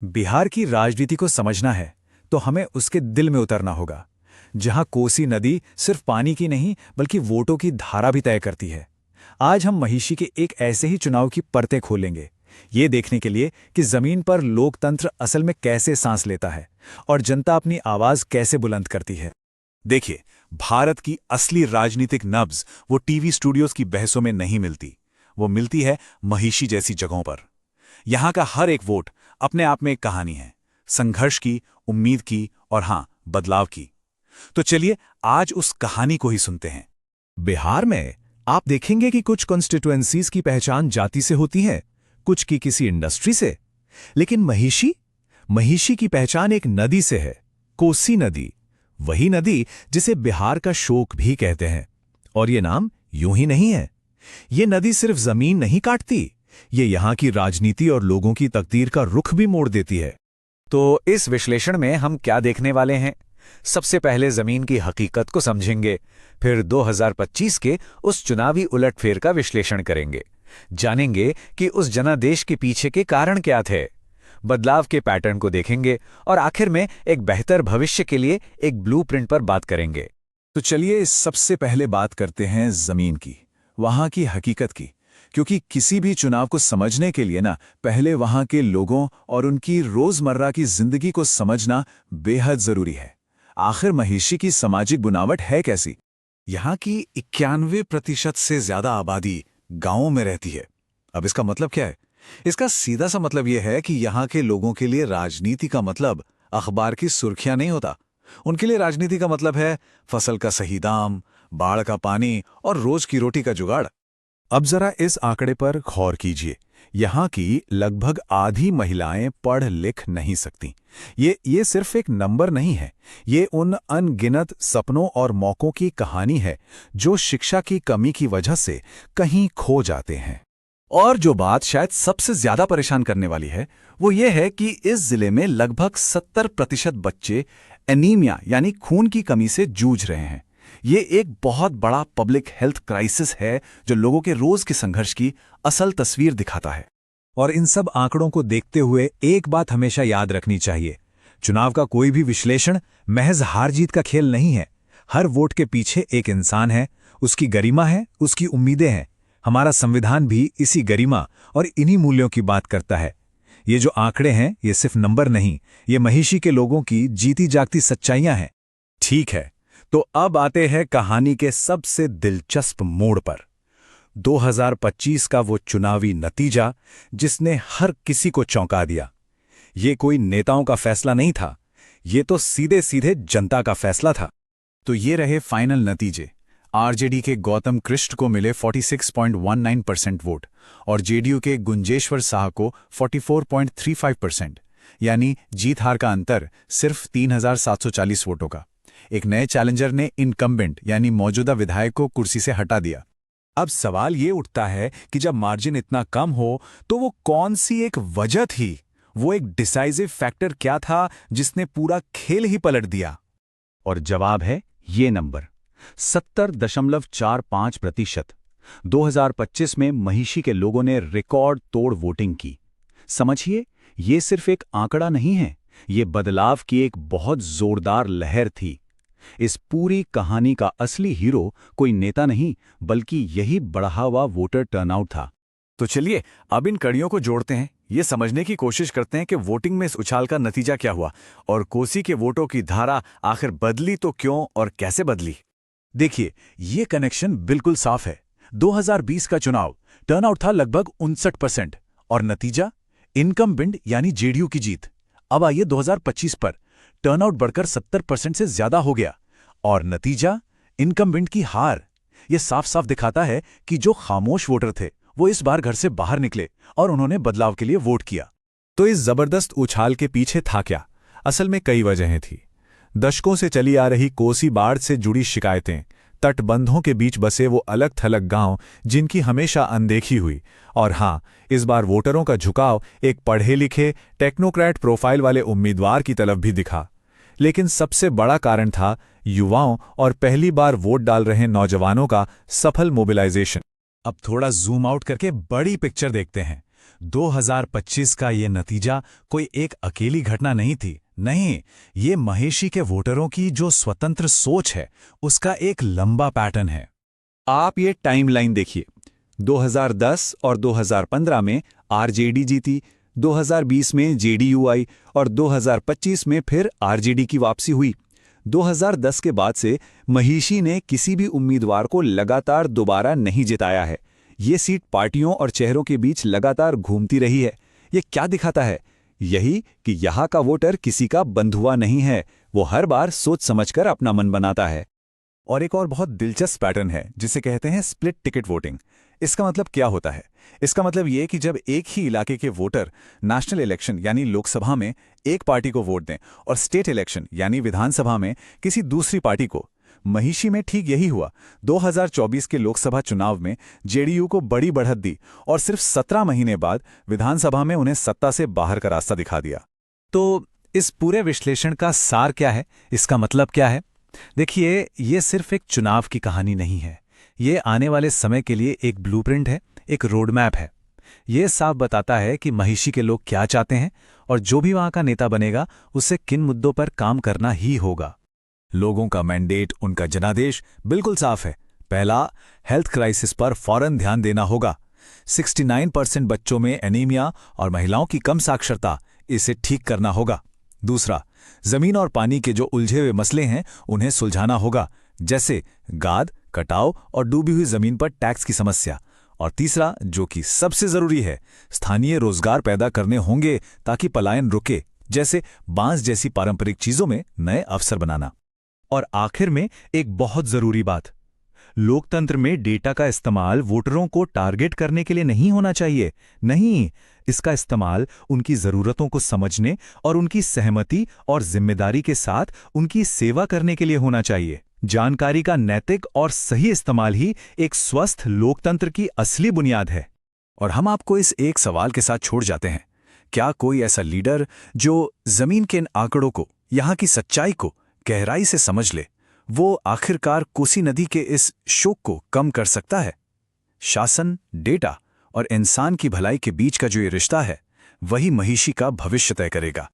बिहार की राजनीति को समझना है तो हमें उसके दिल में उतरना होगा, जहां कोसी नदी सिर्फ पानी की नहीं बल्कि वोटों की धारा भी तय करती है। आज हम महिषी के एक ऐसे ही चुनाव की परतें खोलेंगे, ये देखने के लिए कि जमीन पर लोकतंत्र असल में कैसे सांस लेता है और जनता अपनी आवाज कैसे बुलंद करती है। देखिए, भारत की असली राजनीतिक नब्ज वो टीवी स्टूडियोज की बहसों में नहीं मिलती। वो मिलती है महिषी जैसी जगहों पर। यहां का हर एक वोट अपने आप में एक कहानी है, संघर्ष की, उम्मीद की और हां, बदलाव की। तो चलिए आज उस कहानी को ही सुनते हैं। बिहार में आप देखेंगे कि कुछ कॉन्स्टिट्यूएंसीज की पहचान जाति से होती है, कुछ की किसी इंडस्ट्री से। लेकिन महिषी महिषी की पहचान एक नदी से है, कोसी नदी। वही नदी जिसे बिहार का शोक भी कहते हैं। और ये नाम यूं ही नहीं है। ये नदी सिर्फ जमीन नहीं काटती, ये यहां की राजनीति और लोगों की तकदीर का रुख भी मोड़ देती है। तो इस विश्लेषण में हम क्या देखने वाले हैं? सबसे पहले जमीन की हकीकत को समझेंगे, फिर 2025 के उस चुनावी उलटफेर का विश्लेषण करेंगे, जानेंगे कि उस जनादेश के पीछे के कारण क्या थे, बदलाव के पैटर्न को देखेंगे और आखिर में एक बेहतर भविष्य के लिए एक ब्लूप्रिंट पर बात करेंगे। तो चलिए सबसे पहले बात करते हैं जमीन की, वहां की हकीकत की। क्योंकि किसी भी चुनाव को समझने के लिए पहले वहां के लोगों और उनकी रोजमर्रा की जिंदगी को समझना बेहद जरूरी है। आखिर महिषी की सामाजिक बुनावट है कैसी? यहां की 91% से ज्यादा आबादी गांवों में रहती है। अब इसका मतलब क्या है? इसका सीधा सा मतलब यह है कि यहां के लोगों के लिए राजनीति का मतलब अखबार की सुर्खियां नहीं होता। उनके लिए राजनीति का मतलब है फसल का सही दाम, बाढ़ का पानी और रोज की रोटी का जुगाड़। अब जरा इस आंकड़े पर गौर कीजिए। यहां की लगभग आधी महिलाएं पढ़ लिख नहीं सकती। ये सिर्फ एक नंबर नहीं है, ये उन अनगिनत सपनों और मौकों की कहानी है जो शिक्षा की कमी की वजह से कहीं खो जाते हैं। और जो बात शायद सबसे ज्यादा परेशान करने वाली है वो ये है कि इस जिले में लगभग 70% बच्चे एनीमिया यानी खून की कमी से जूझ रहे हैं। ये एक बहुत बड़ा पब्लिक हेल्थ क्राइसिस है जो लोगों के रोज के संघर्ष की असल तस्वीर दिखाता है। और इन सब आंकड़ों को देखते हुए एक बात हमेशा याद रखनी चाहिए, चुनाव का कोई भी विश्लेषण महज हार जीत का खेल नहीं है। हर वोट के पीछे एक इंसान है, उसकी गरिमा है, उसकी उम्मीदें हैं। हमारा संविधान भी इसी गरिमा और इन्हीं मूल्यों की बात करता है। ये जो आंकड़े हैं ये सिर्फ नंबर नहीं, ये महिषी के लोगों की जीती जागती सच्चाइयां हैं। ठीक है, तो अब आते हैं कहानी के सबसे दिलचस्प मोड़ पर। 2025 का वो चुनावी नतीजा जिसने हर किसी को चौंका दिया। ये कोई नेताओं का फैसला नहीं था, ये तो सीधे सीधे जनता का फैसला था। तो ये रहे फाइनल नतीजे। आरजेडी के गौतम कृष्ण को मिले 46.19% वोट और जेडीयू के गुंजेश्वर साह को 44.35%, यानी जीत हार का अंतर सिर्फ 3740 वोटों का। एक नए चैलेंजर ने इनकम्बेंट यानी मौजूदा विधायक को कुर्सी से हटा दिया। अब सवाल ये उठता है कि जब मार्जिन इतना कम हो तो वो कौन सी एक वजह थी, वो एक डिसाइसिव फैक्टर क्या था जिसने पूरा खेल ही पलट दिया? और जवाब है ये नंबर 70.45%। 2025 में महिषी के लोगों ने रिकॉर्ड तोड़ वोटिंग की। समझिए, ये सिर्फ एक आंकड़ा नहीं है, ये बदलाव की एक बहुत जोरदार लहर थी। इस पूरी कहानी का असली हीरो कोई नेता नहीं बल्कि यही बढ़ा हुआ वोटर टर्नआउट था। तो चलिए अब इन कड़ियों को जोड़ते हैं, ये समझने की कोशिश करते हैं कि वोटिंग में इस उछाल का नतीजा क्या हुआ और कोसी के वोटों की धारा आखिर बदली तो क्यों और कैसे बदली। देखिए, ये कनेक्शन बिल्कुल साफ है। 2020 का चुनाव टर्नआउट था लगभग 59% और नतीजा इनकम्बेंट यानी जेडीयू की जीत। अब आइए 2025 पर, टर्नआउट बढ़कर 70% से ज्यादा हो गया और नतीजा इनकम्बेंट की हार। यह साफ साफ दिखाता है कि जो खामोश वोटर थे वो इस बार घर से बाहर निकले और उन्होंने बदलाव के लिए वोट किया। तो इस जबरदस्त उछाल के पीछे था क्या? असल में कई वजहें थी। दशकों से चली आ रही कोसी बाढ़ से जुड़ी शिकायतें, तटबंधों के बीच बसे वो अलग थलग गांव जिनकी हमेशा अनदेखी हुई, और हां, इस बार वोटरों का झुकाव एक पढ़े लिखे टेक्नोक्रेट प्रोफाइल वाले उम्मीदवार की तरफ भी दिखा। लेकिन सबसे बड़ा कारण था युवाओं और पहली बार वोट डाल रहे नौजवानों का सफल मोबिलाइजेशन। अब थोड़ा जूम आउट करके बड़ी पिक्चर देखते हैं। 2025 का ये नतीजा कोई एक अकेली घटना नहीं थी। नहीं, ये महेशी के वोटरों की जो स्वतंत्र सोच है, उसका एक लंबा पैटर्न है। आप ये टाइमलाइन देखिए। 2010 और 2015 में आरजेडी जीती, 2020 में जेडीयू आई और 2025 में फिर आरजेडी की वापसी हुई। 2010 के बाद से महेशी ने किसी भी उम्मीदवार को लगातार दोबारा नहीं जिताया है। ये सीट पार्टियों और चेहरों के बीच लगातार घूमती रही है। ये क्या दिखाता है? यही कि यहाँ का वोटर किसी का बंधुआ नहीं है, वो हर बार सोच समझकर अपना मन बनाता है। और एक और बहुत दिलचस्प पैटर्न है जिसे कहते हैं स्प्लिट टिकट वोटिंग। इसका मतलब क्या होता है? इसका मतलब ये कि जब एक ही इलाके के वोटर नेशनल इलेक्शन यानी लोकसभा में एक पार्टी को वोट दें और स्टेट इलेक्शन यानी विधानसभा में किसी दूसरी पार्टी को। महेशी में ठीक यही हुआ। 2024 के लोकसभा चुनाव में जेडीयू को बड़ी बढ़त दी और सिर्फ 17 महीने बाद विधानसभा में उन्हें सत्ता से बाहर का रास्ता दिखा दिया। तो इस पूरे विश्लेषण का सार क्या है? इसका मतलब क्या है? देखिए, ये सिर्फ एक चुनाव की कहानी नहीं है। ये आने वाले समय के लिए एक ब्लूप्रिंट है, एक रोड मैप है। ये साफ बताता है कि महेशी के लोग क्या चाहते हैं और जो भी वहां का नेता बनेगा उसे किन मुद्दों पर काम करना ही होगा। लोगों का मैंडेट, उनका जनादेश बिल्कुल साफ है। पहला, हेल्थ क्राइसिस पर फौरन ध्यान देना होगा। 69% बच्चों में एनीमिया और महिलाओं की कम साक्षरता, इसे ठीक करना होगा। दूसरा, जमीन और पानी के जो उलझे हुए मसले हैं उन्हें सुलझाना होगा, जैसे गाद, कटाव और डूबी हुई जमीन पर टैक्स की समस्या। और तीसरा, जो कि सबसे जरूरी है, स्थानीय रोजगार पैदा करने होंगे ताकि पलायन रुके, जैसे बांस जैसी पारंपरिक चीजों में नए अवसर बनाना। और आखिर में एक बहुत जरूरी बात, लोकतंत्र में डेटा का इस्तेमाल वोटरों को टारगेट करने के लिए नहीं होना चाहिए। नहीं, इसका इस्तेमाल उनकी जरूरतों को समझने और उनकी सहमति और जिम्मेदारी के साथ उनकी सेवा करने के लिए होना चाहिए। जानकारी का नैतिक और सही इस्तेमाल ही एक स्वस्थ लोकतंत्र की असली बुनियाद है। और हम आपको इस एक सवाल के साथ छोड़ जाते हैं। क्या कोई ऐसा लीडर जो जमीन के इन आंकड़ों को, यहाँ की सच्चाई को गहराई से समझ ले, वो आखिरकार कोसी नदी के इस शोक को कम कर सकता है? शासन, डेटा और इंसान की भलाई के बीच का जो ये रिश्ता है, वही महेशी का भविष्य तय करेगा।